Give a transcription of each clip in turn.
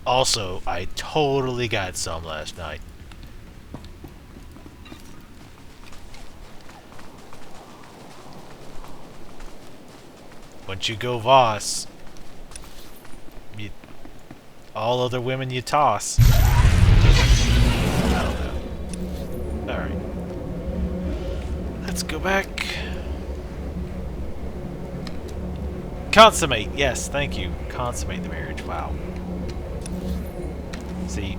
Also, I totally got some last night. Once you go Voss, you, all other women you toss. I don't know. Alright. Let's go back. Consummate! Yes, thank you. Consummate the marriage. Wow. See,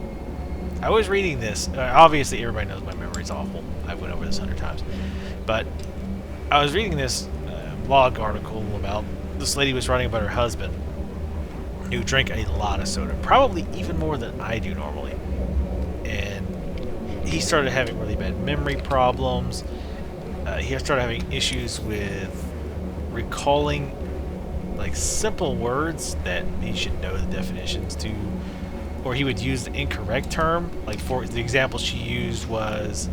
I was reading this. Obviously, everybody knows my memory's awful. I went over this 100 times. But I was reading this blog article about this lady was writing about her husband who drank a lot of soda, probably even more than I do normally. And he started having really bad memory problems. He started having issues with recalling like simple words that he should know the definitions to, or he would use the incorrect term. Like, for the example she used was,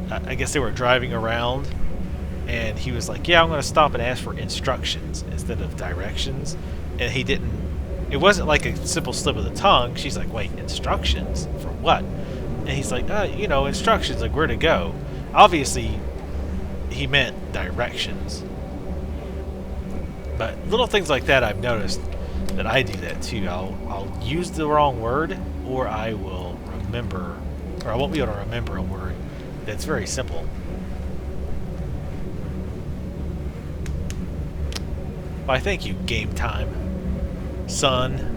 I guess they were driving around, and he was like, yeah, I'm going to stop and ask for instructions instead of directions. And he didn't, it wasn't like a simple slip of the tongue. She's like, wait, instructions? For what? And he's like, you know, instructions, like where to go. Obviously, he meant directions. But little things like that I've noticed that I do that too. I'll use the wrong word, or I will remember, or I won't be able to remember a word that's very simple. Why, thank you, Game Time. Son.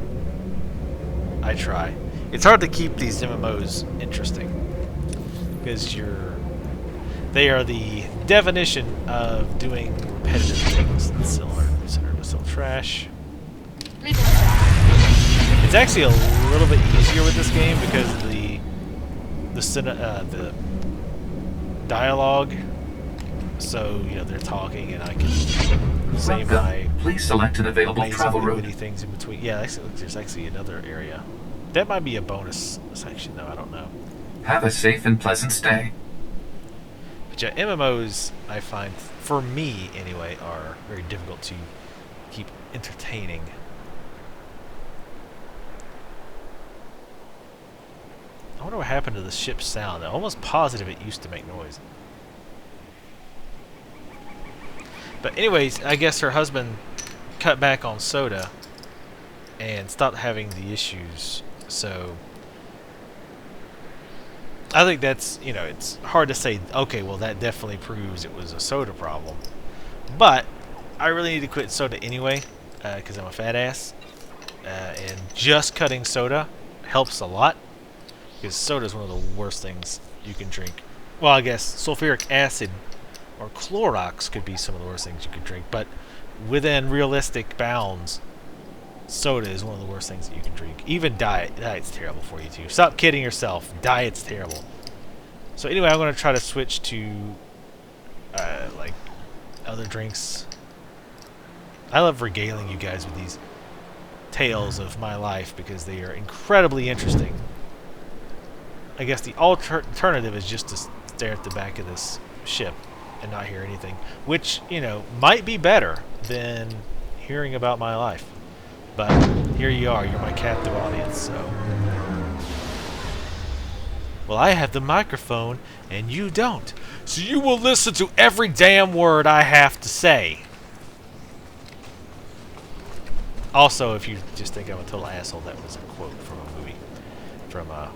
I try. It's hard to keep these MMOs interesting, because they are the definition of doing repetitive things. It's similar. Center missile trash. It's actually a little bit easier with this game because of the dialogue. So, you know, they're talking and I can say my please select an available travel route. Things in between. Yeah, there's actually another area. That might be a bonus section though, I don't know. Have a safe and pleasant stay. But yeah, MMOs, I find, for me anyway, are very difficult to keep entertaining. I wonder what happened to the ship's sound. I'm almost positive it used to make noise. But anyways, I guess her husband cut back on soda and stopped having the issues. So I think that's, you know, it's hard to say, okay, well that definitely proves it was a soda problem. But I really need to quit soda anyway, because I'm a fat ass. And just cutting soda helps a lot, because soda is one of the worst things you can drink. Well, I guess sulfuric acid or Clorox could be some of the worst things you could drink, but within realistic bounds, soda is one of the worst things that you can drink. Even diet's terrible for you too. Stop kidding yourself. Diet's terrible. So anyway, I'm going to try to switch to like other drinks. I love regaling you guys with these tales of my life because they are incredibly interesting. I guess the alternative is just to stare at the back of this ship and not hear anything, which, you know, might be better than hearing about my life. But here you are, you're my captive audience, so. Well, I have the microphone and you don't, so you will listen to every damn word I have to say. Also, if you just think I'm a total asshole, that was a quote from a movie, from a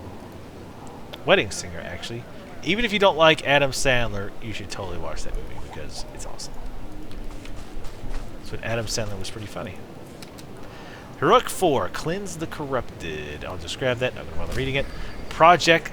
Wedding Singer, actually. Even if you don't like Adam Sandler, you should totally watch that movie because it's awesome. So Adam Sandler was pretty funny. Heroic 4, Cleanse the Corrupted. I'll just grab that, not going to bother reading it. Project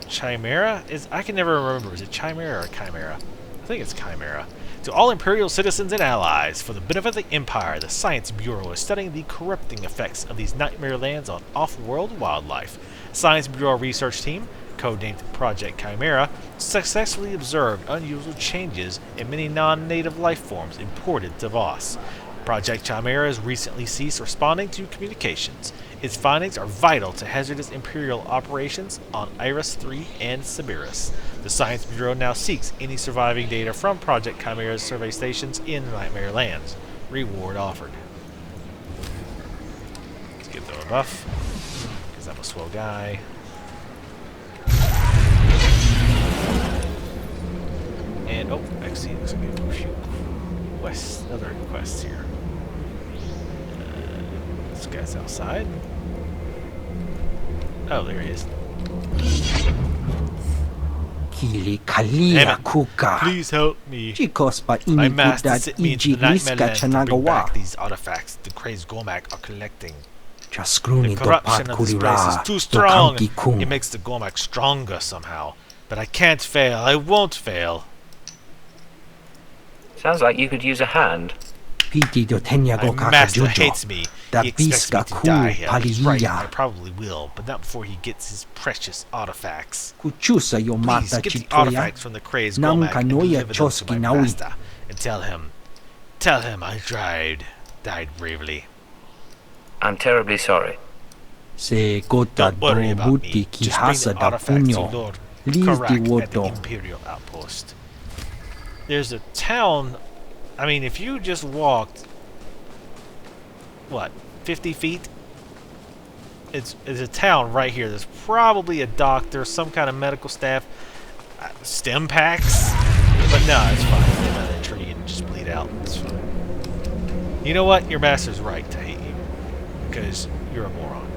Chimera? I can never remember. Is it Chimera or Chimera? I think it's Chimera. To all Imperial citizens and allies, for the benefit of the Empire, the Science Bureau is studying the corrupting effects of these nightmare lands on off-world wildlife. Science Bureau research team, codenamed Project Chimera, successfully observed unusual changes in many non-native life forms imported to Voss. Project Chimera has recently ceased responding to communications. Its findings are vital to hazardous Imperial operations on Iris 3 and Sibiris. The Science Bureau now seeks any surviving data from Project Chimera's survey stations in Nightmare Lands. Reward offered. Give them a buff. Because I'm a swell guy. And, oh, actually, looks like we have a few other quests here. This guy's outside. Oh, there he is. Damn it. Please help me. My master sent me into the Nightmare Lands to bring back these artifacts the crazed Gormak are collecting. The corruption of this place is too strong. It makes the Gormak stronger somehow. But I can't fail. I won't fail. Sounds like you could use a hand. My master hates me. He expects me to die here. He's right, I probably will, but not before he gets his precious artifacts. Please get the artifacts from the crazed Gormak and deliver them to my master. And tell him I died bravely. I'm terribly sorry. Don't worry about me. Just bring the artifacts to Lord Karak at the Imperial Outpost. There's a town. I mean, if you just walked, what, 50 feet? It's a town right here. There's probably a doctor, some kind of medical staff, stem packs. But no, it's fine. Get out of that tree and just bleed out. It's fine. You know what? Your master's right to hate you. Because you're a moron.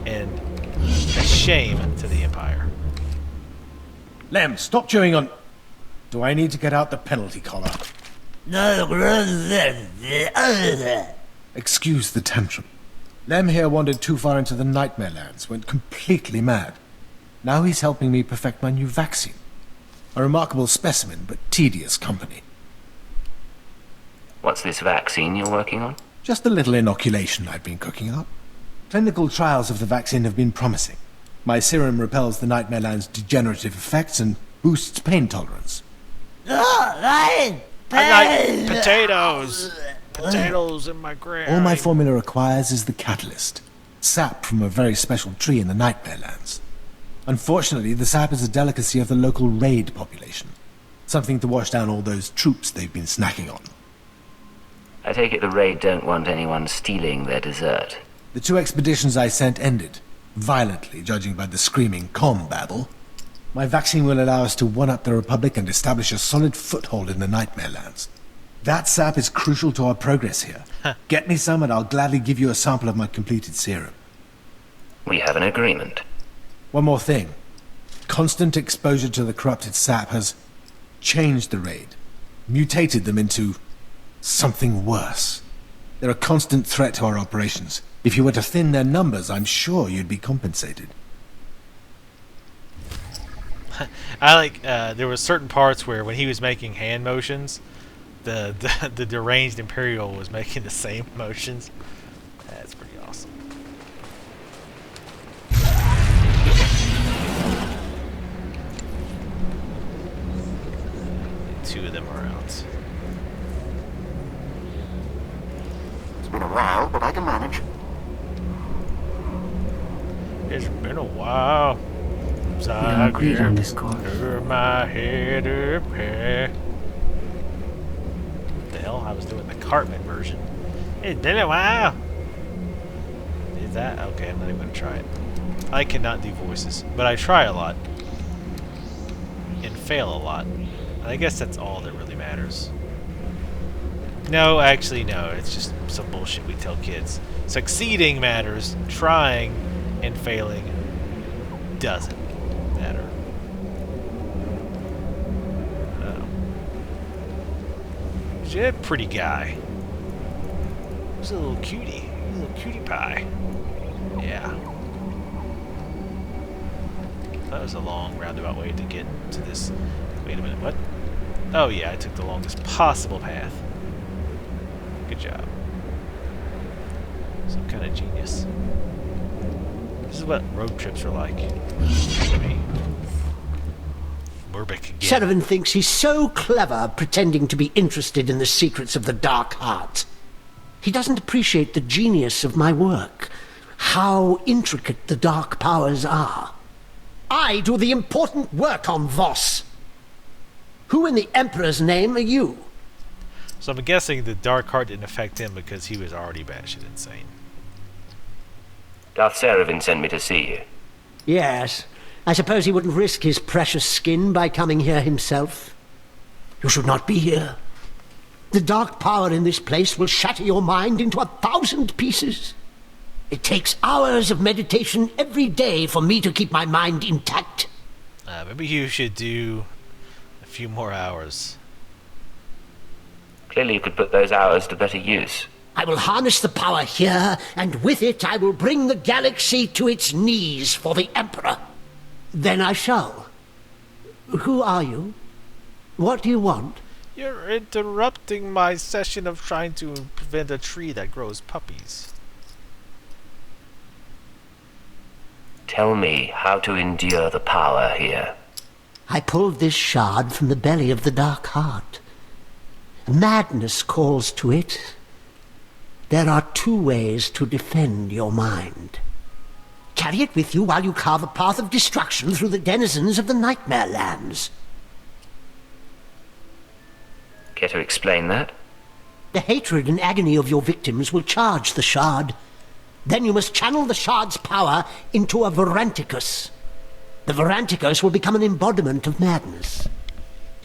And a shame to the Empire. Lem, stop chewing on... Do I need to get out the penalty collar? Excuse the tantrum. Lem here wandered too far into the Nightmare Lands, went completely mad. Now he's helping me perfect my new vaccine. A remarkable specimen, but tedious company. What's this vaccine you're working on? Just a little inoculation I've been cooking up. Clinical trials of the vaccine have been promising. My serum repels the Nightmare Land's degenerative effects and boosts pain tolerance. I like potatoes. Potatoes in my grave. All my formula requires is the catalyst. Sap from a very special tree in the Nightmare Lands. Unfortunately, the sap is a delicacy of the local raid population. Something to wash down all those troops they've been snacking on. I take it the raid don't want anyone stealing their dessert. The 2 expeditions I sent ended. Violently, judging by the screaming comm babble. My vaccine will allow us to one-up the Republic and establish a solid foothold in the Nightmare Lands. That sap is crucial to our progress here. Get me some and I'll gladly give you a sample of my completed serum. We have an agreement. One more thing. Constant exposure to the corrupted sap has changed the raid. Mutated them into something worse. They're a constant threat to our operations. If you were to thin their numbers, I'm sure you'd be compensated. I like, there were certain parts where when he was making hand motions, the deranged Imperial was making the same motions. That's pretty awesome. Two of them are out. It's been a while, but I can manage. It's been a while. We don't agree on this course. My head up here. What the hell? I was doing the Cartman version. It's been a while. Is that? Okay, I'm not even going to try it. I cannot do voices, but I try a lot. And fail a lot. And I guess that's all that really matters. No, actually, no. It's just some bullshit we tell kids. Succeeding matters. Trying and failing doesn't matter. He's a pretty guy. He's a little cutie. A little cutie pie. Yeah. That was a long roundabout way to get to this. Wait a minute, what? Oh yeah, I took the longest possible path. Good job. Some kind of genius. This is what road trips are like. For me. Murbic again. Sheridan thinks he's so clever pretending to be interested in the secrets of the Dark Heart. He doesn't appreciate the genius of my work, how intricate the dark powers are. I do the important work on Voss. Who in the Emperor's name are you? So I'm guessing the Dark Heart didn't affect him because he was already batshit insane. Darth Seraphim sent me to see you. Yes. I suppose he wouldn't risk his precious skin by coming here himself. You should not be here. The dark power in this place will shatter your mind into 1,000 pieces. It takes hours of meditation every day for me to keep my mind intact. Maybe you should do a few more hours. Clearly you could put those hours to better use. I will harness the power here, and with it I will bring the galaxy to its knees for the Emperor. Then I shall. Who are you? What do you want? You're interrupting my session of trying to prevent a tree that grows puppies. Tell me how to endure the power here. I pulled this shard from the belly of the Dark Heart. Madness calls to it. There are 2 ways to defend your mind. Carry it with you while you carve a path of destruction through the denizens of the Nightmare Lands. Care to explain that? The hatred and agony of your victims will charge the shard. Then you must channel the shard's power into a Varanticus. The Varanticus will become an embodiment of madness.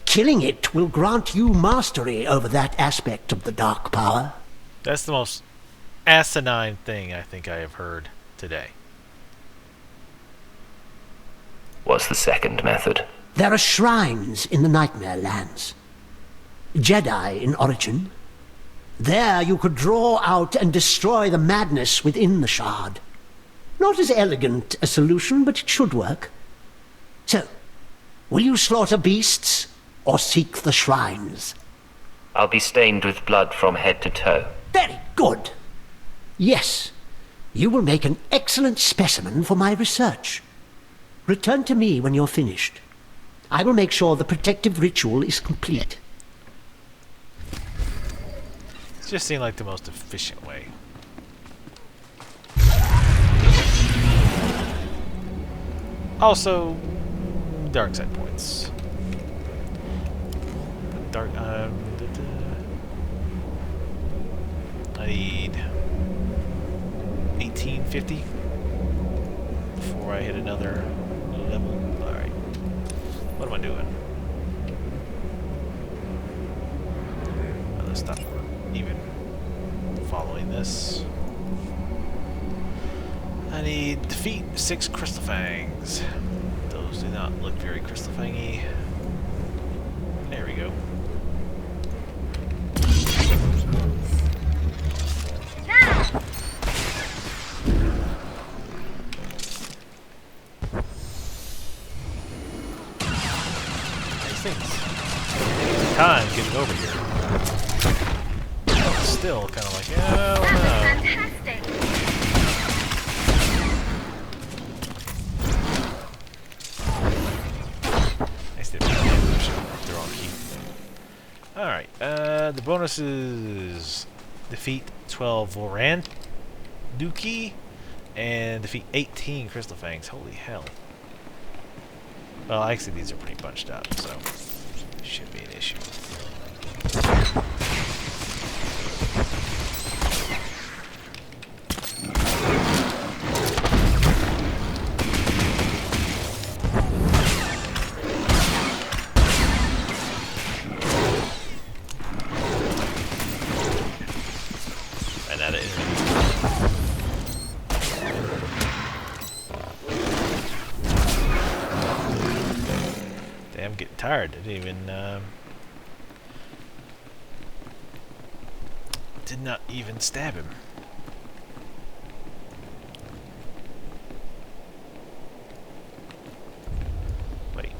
Killing it will grant you mastery over that aspect of the dark power. That's the most asinine thing I think I have heard today. What's the second method? There are shrines in the Nightmare Lands. Jedi in origin. There you could draw out and destroy the madness within the shard. Not as elegant a solution, but it should work. So, will you slaughter beasts or seek the shrines? I'll be stained with blood from head to toe. Very good. Yes, you will make an excellent specimen for my research. Return to me when you're finished. I will make sure the protective ritual is complete. It just seemed like the most efficient way. Also, dark side points. Dark. I need 1850 before I hit another level. All right. What am I doing? Let's stop even following this. I need defeat 6 Crystal Fangs. Those do not look very Crystal Fangy. There we go. These things. Time getting over here. Still kind of like, oh no. Fantastic. Nice to be they're all key. Alright, the bonuses defeat 12 Voran Dookie and defeat 18 Crystal Fangs. Holy hell. Well, actually these are pretty bunched up, so shouldn't be an issue. I'm getting tired. I didn't even did not even stab him. Wait.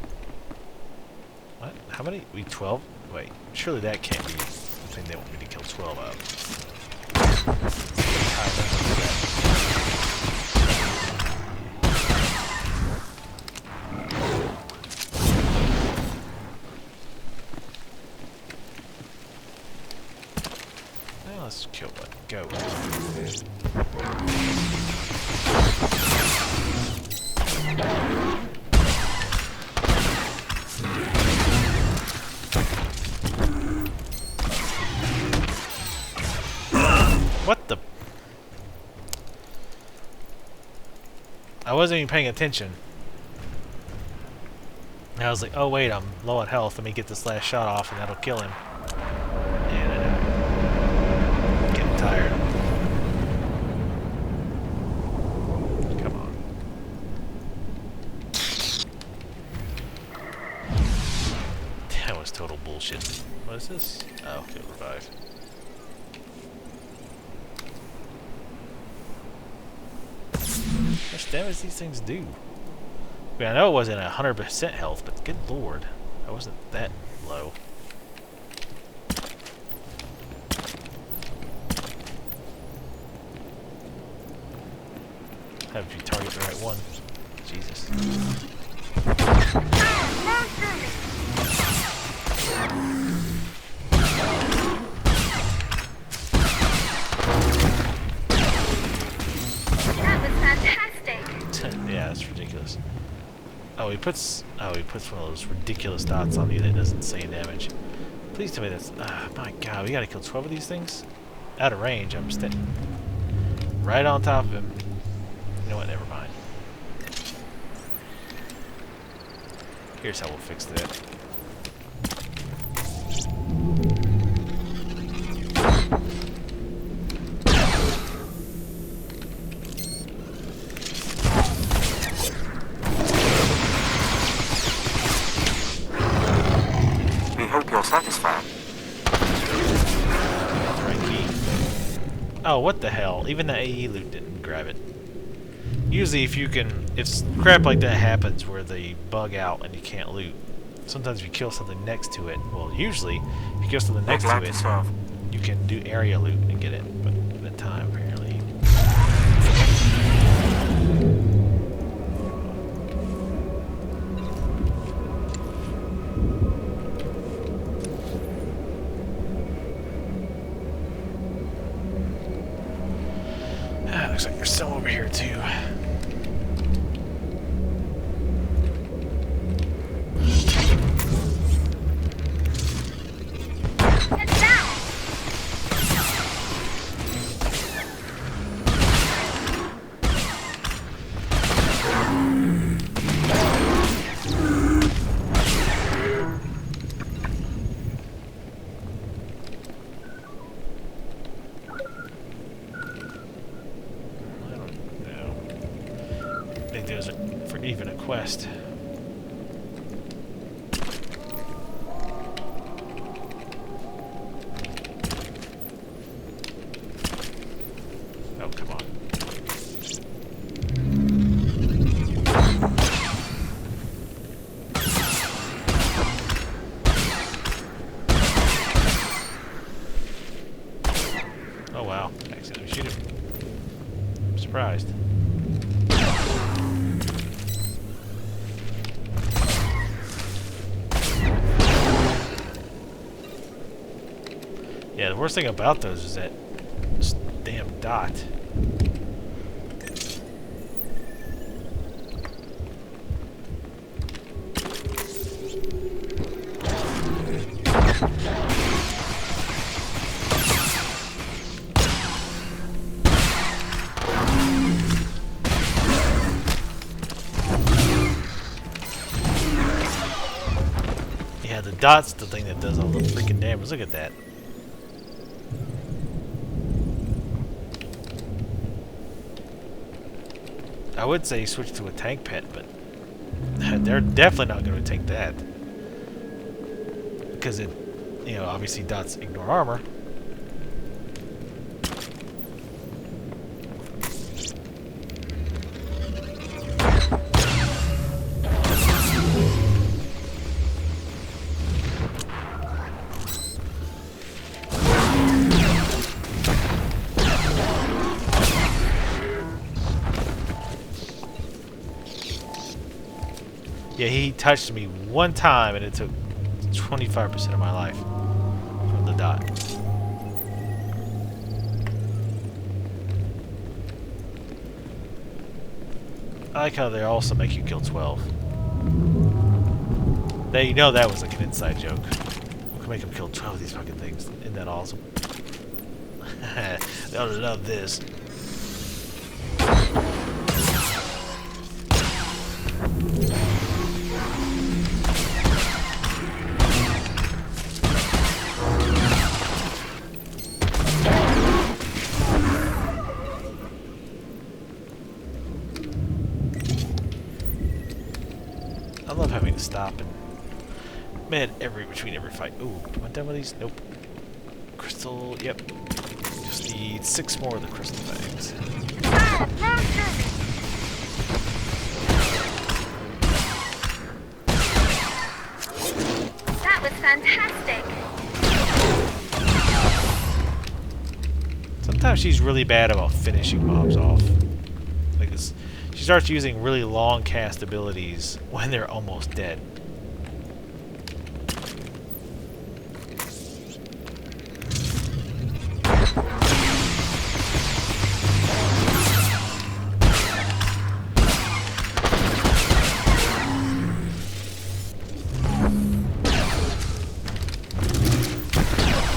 What? How many? We 12? Wait. Surely that can't be the thing they want me to kill 12 of. Let's kill one. Go. What the? I wasn't even paying attention. And I was like, oh wait, I'm low on health. Let me get this last shot off and that'll kill him. And I know. I'm getting tired. Come on. That was total bullshit. What is this? Oh, get revive. How much damage these things do? I mean, I know it wasn't 100% health, but good lord, I wasn't that low. Have you target the right one? Jesus. That was fantastic. Yeah, that's ridiculous. Oh, he puts one of those ridiculous dots on you that does insane damage. Please tell me that's... my god, we gotta kill 12 of these things? Out of range, I'm standing right on top of him. You know what, never mind. Here's how we'll fix that. We hope you're satisfied. Right key. Oh, what the hell? Even the AE loot didn't grab it. Usually if crap like that happens where they bug out and you can't loot, sometimes if you kill something next to it, well usually if you kill something next to it, you can do area loot and get it, but at the time apparently. Looks like there's some over here too. It's down. I think there's even a quest. Oh, come on. Oh wow, I accidentally shoot him. I'm surprised. Yeah, the worst thing about those is that damn dot. Yeah, the dot's the thing that does all the freaking damage. Look at that. I would say switch to a tank pet, but they're definitely not going to take that. Because it, you know, obviously dots ignore armor. Yeah, he touched me one time and it took 25% of my life from the dot. I like how they also make you kill 12. You know that was like an inside joke. We can make them kill 12 of these fucking things. Isn't that awesome? They'll love this. having to stop and med between every fight. Ooh, am I done with these? Nope. Crystal, yep. Just need 6 more of the crystal things. That was fantastic. Sometimes she's really bad about finishing mobs off. Because she starts using really long cast abilities when they're almost dead.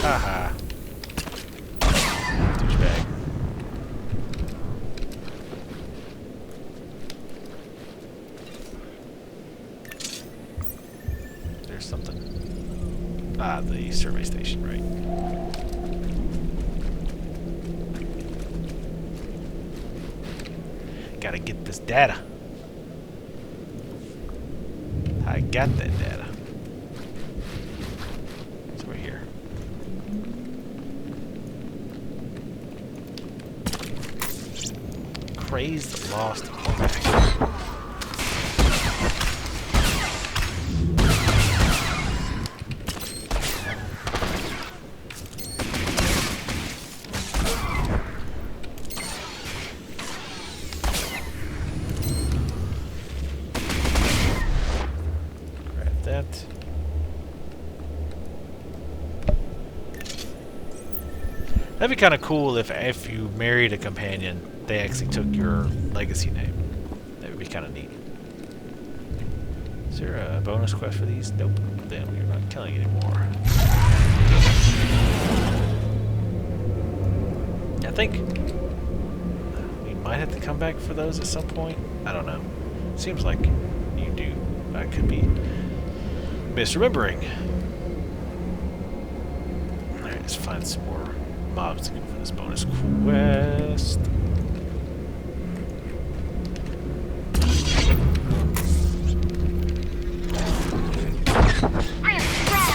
Haha. Douchebag. There's something. Ah, the survey station, right. Gotta get this data. I got that data. It's over here. Crazed lost quarterback. Grab that. That'd be kind of cool if you married a companion, they actually took your legacy name. That would be kind of neat. Is there a bonus quest for these? Nope. Then we're not killing anymore. I think we might have to come back for those at some point. I don't know. Seems like you do. I could be misremembering. Alright, let's find some more mobs to go for this bonus quest. I am strong.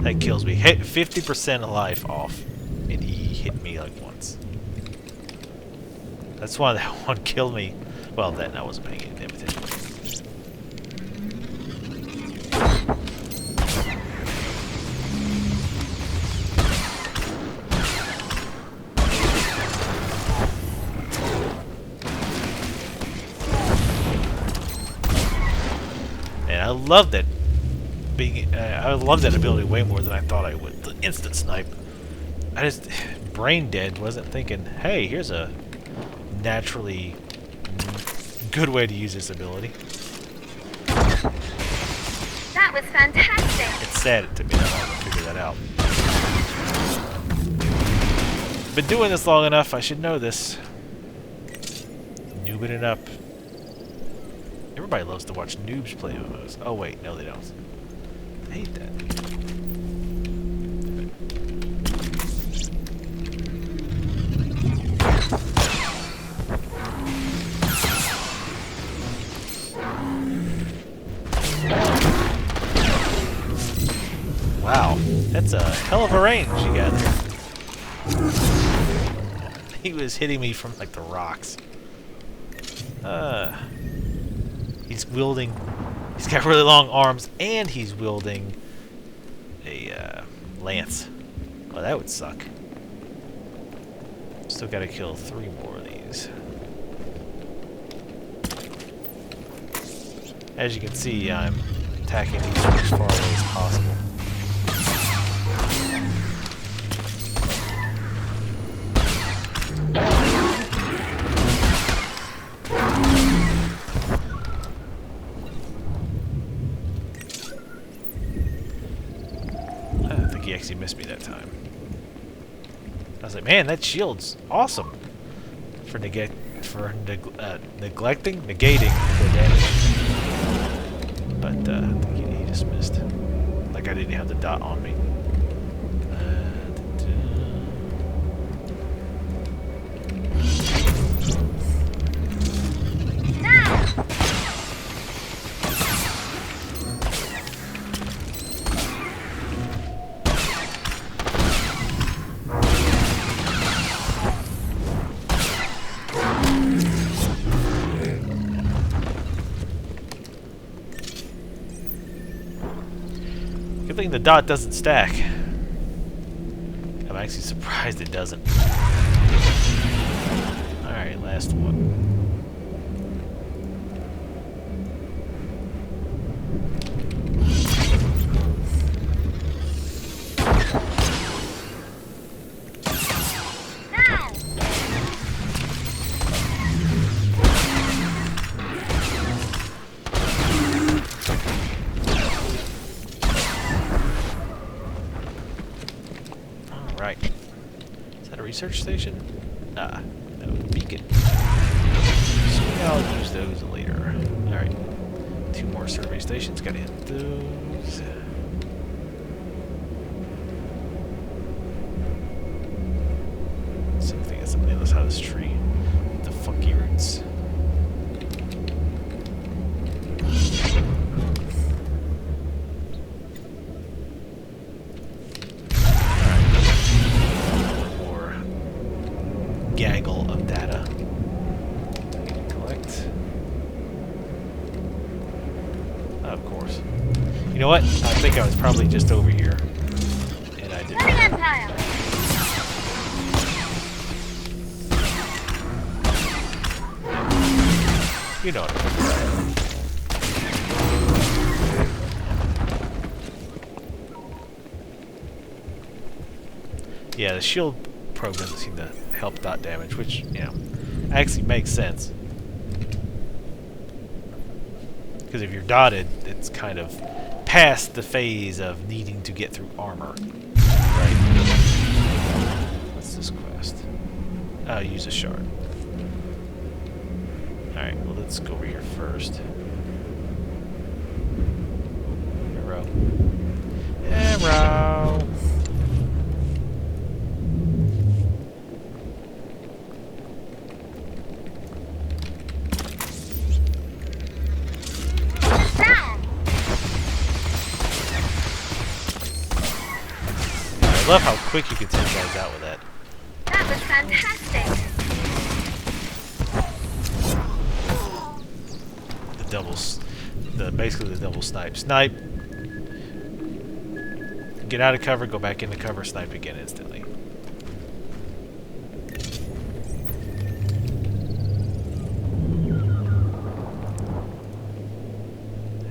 That kills me. Hit 50% of life off, and he hit me like once. That's why that one killed me. Well, then I wasn't paying any attention. And I love that. I love that ability way more than I thought I would. The instant snipe. I just brain dead. Wasn't thinking, hey, here's a naturally good way to use this ability. That was fantastic. It's sad it took me that long to figure that out. Been doing this long enough. I should know this. Noobing it up. Everybody loves to watch noobs play MMOs. Oh wait, no, they don't. I hate that. Wow, that's a hell of a range you got there. He was hitting me from like the rocks. He's wielding. He's got really long arms, and he's wielding a lance. Well, that would suck. Still got to kill 3 more of these. As you can see, I'm attacking these from as far away as possible. He actually missed me that time. I was like, man, that shield's awesome for negating the damage. but I think he just missed. Like I didn't have the dot on me. Good thing the dot doesn't stack. I'm actually surprised it doesn't. Alright, last one. Right. Is that a research station? Ah, no, beacon. So I'll use those later. Alright. 2 more survey stations, gotta hit those. Something that's on the other side of this tree. The funky roots. Gaggle of data. Collect. Of course. You know what? I think I was probably just over here. And I didn't. You know what I mean. Yeah, the shield probe doesn't seem to help dot damage, which, you know, actually makes sense. Because if you're dotted, it's kind of past the phase of needing to get through armor. Right? What's this quest? Use a shard. Alright, well, let's go over here first. Arrow. Arrow! I love how quick you can send guys out with that. That was fantastic. The doubles, basically the double snipe. Snipe. Get out of cover, go back into cover, snipe again instantly.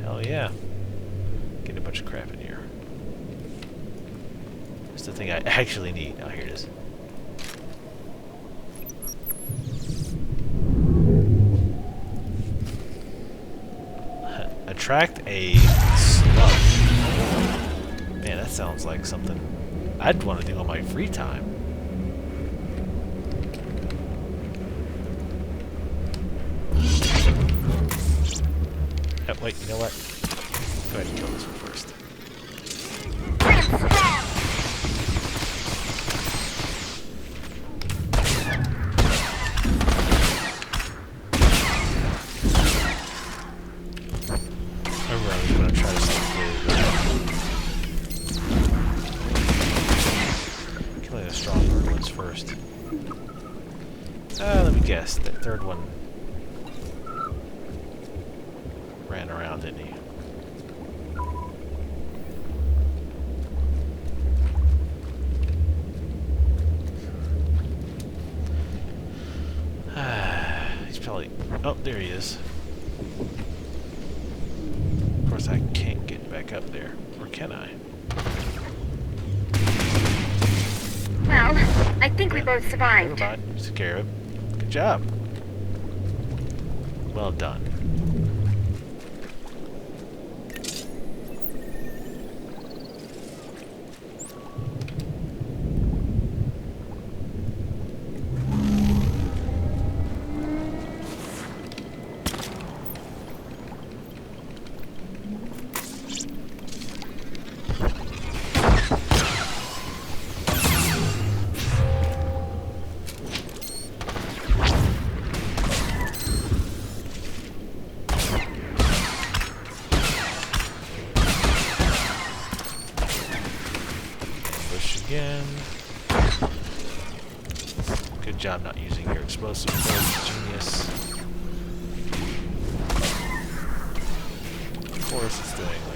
Hell yeah. Get a bunch of crap in here. The thing I actually need. Oh, here it is. Attract a slug. Man, that sounds like something I'd want to do on my free time. Oh, wait, you know what? Go ahead and kill this one first. Let me guess. That third one ran around, didn't he? He's probably... Oh, there he is. Of course, I can't get back up there. Or can I? Well, I think we both survived. Never mind. You took care of it. Good job. Well done. again. Good job not using your explosive build, genius. Of course it's doing